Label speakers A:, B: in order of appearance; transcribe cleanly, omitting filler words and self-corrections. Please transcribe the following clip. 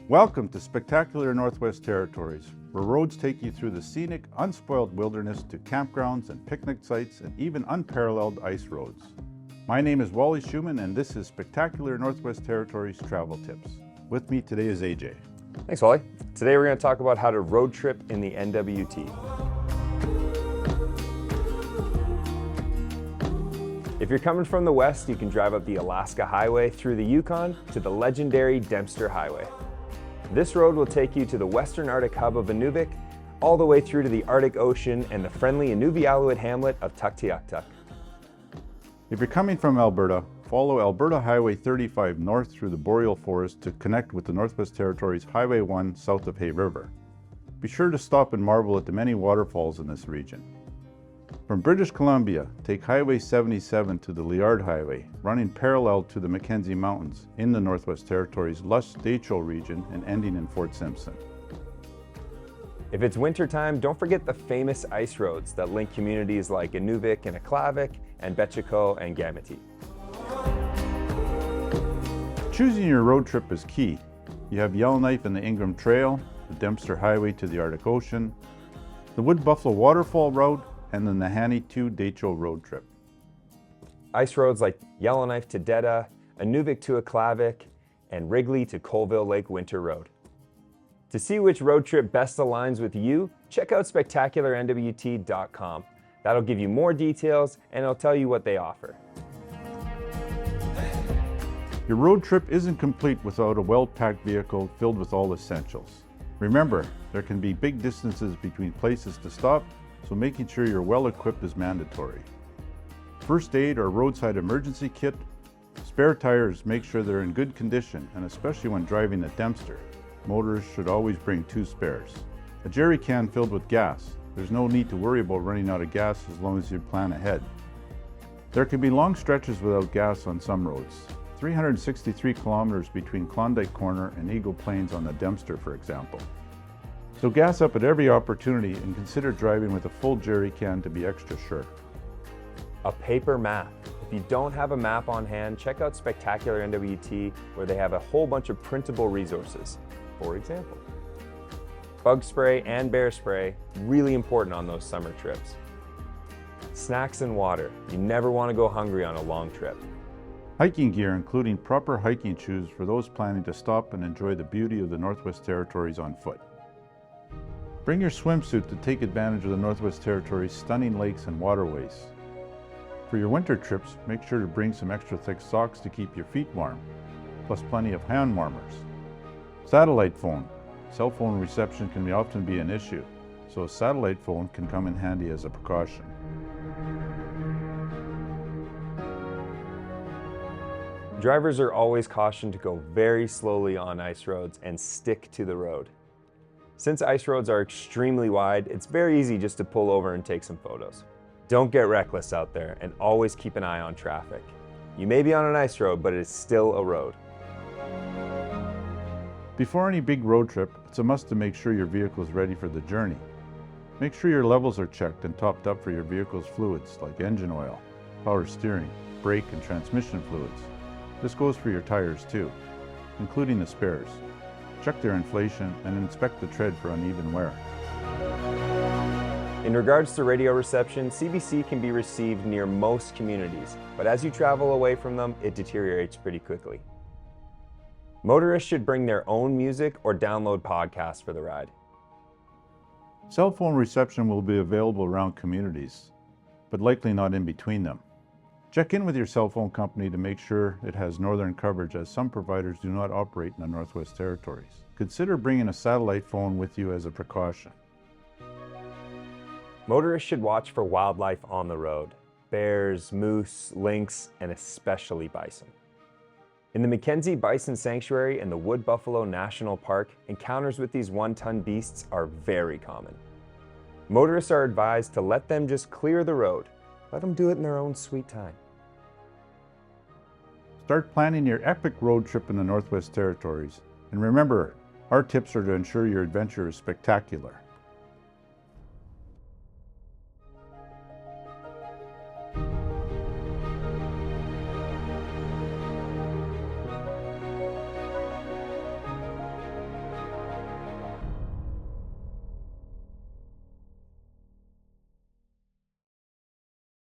A: Welcome to Spectacular Northwest Territories, where roads take you through the scenic, unspoiled wilderness to campgrounds and picnic sites and even unparalleled ice roads. My name is Wally Schumann, and this is Spectacular Northwest Territories Travel Tips. With me today is AJ.
B: Thanks, Wally. Today we're going to talk about how to road trip in the NWT. If you're coming from the west, you can drive up the Alaska Highway through the Yukon to the legendary Dempster Highway. This road will take you to the western Arctic hub of Inuvik, all the way through to the Arctic Ocean and the friendly Inuvialuit hamlet of Tuktoyaktuk.
A: If you're coming from Alberta, follow Alberta Highway 35 north through the boreal forest to connect with the Northwest Territories Highway 1 south of Hay River. Be sure to stop and marvel at the many waterfalls in this region. From British Columbia, take Highway 77 to the Liard Highway, running parallel to the Mackenzie Mountains in the Northwest Territories lush Dehcho region and ending in Fort Simpson.
B: If it's wintertime, don't forget the famous ice roads that link communities like Inuvik-Tuktoyaktuk and Dehcho and Gamete.
A: Choosing your road trip is key. You have Yellowknife and the Ingram Trail, the Dempster Highway to the Arctic Ocean, the Wood Buffalo Waterfall Route, and the Nahanni to Dehcho road trip.
B: Ice roads like Yellowknife to Dehcho, Inuvik-Tuktoyaktuk, and Wrigley to Colville Lake Winter Road. To see which road trip best aligns with you, check out spectacularnwt.com. That'll give you more details and it'll tell you what they offer.
A: Your road trip isn't complete without a well-packed vehicle filled with all essentials. Remember, there can be big distances between places to stop, so making sure you're well equipped is mandatory. First aid or roadside emergency kit, spare tires, make sure they're in good condition, and especially when driving at Dempster. Motorists should always bring 2 spares. A jerry can filled with gas. There's no need to worry about running out of gas as long as you plan ahead. There can be long stretches without gas on some roads. 363 kilometers between Klondike Corner and Eagle Plains on the Dempster, for example. So gas up at every opportunity and consider driving with a full jerry can to be extra sure.
B: A paper map. If you don't have a map on hand, check out Spectacular NWT, where they have a whole bunch of printable resources. For example, bug spray and bear spray, really important on those summer trips. Snacks and water. You never want to go hungry on a long trip.
A: Hiking gear, including proper hiking shoes for those planning to stop and enjoy the beauty of the Northwest Territories on foot. Bring your swimsuit to take advantage of the Northwest Territories' stunning lakes and waterways. For your winter trips, make sure to bring some extra thick socks to keep your feet warm, plus plenty of hand warmers. Satellite phone. Cell phone reception can often be an issue, so a satellite phone can come in handy as a precaution.
B: Drivers are always cautioned to go very slowly on ice roads and stick to the road. Since ice roads are extremely wide, it's very easy just to pull over and take some photos. Don't get reckless out there and always keep an eye on traffic. You may be on an ice road, but it is still a road.
A: Before any big road trip, it's a must to make sure your vehicle is ready for the journey. Make sure your levels are checked and topped up for your vehicle's fluids like engine oil, power steering, brake and transmission fluids. This goes for your tires too, including the spares. Check their inflation and inspect the tread for uneven wear.
B: In regards to radio reception, CBC can be received near most communities, but as you travel away from them, it deteriorates pretty quickly. Motorists should bring their own music or download podcasts for the ride.
A: Cell phone reception will be available around communities, but likely not in between them. Check in with your cell phone company to make sure it has northern coverage, as some providers do not operate in the Northwest Territories. Consider bringing a satellite phone with you as a precaution.
B: Motorists should watch for wildlife on the road: bears, moose, lynx, and especially bison. In the Mackenzie Bison Sanctuary and the Wood Buffalo National Park, encounters with these one-ton beasts are very common. Motorists are advised to let them just clear the road. Let them do it in their own sweet time.
A: Start planning your epic road trip in the Northwest Territories. And remember, our tips are to ensure your adventure is spectacular.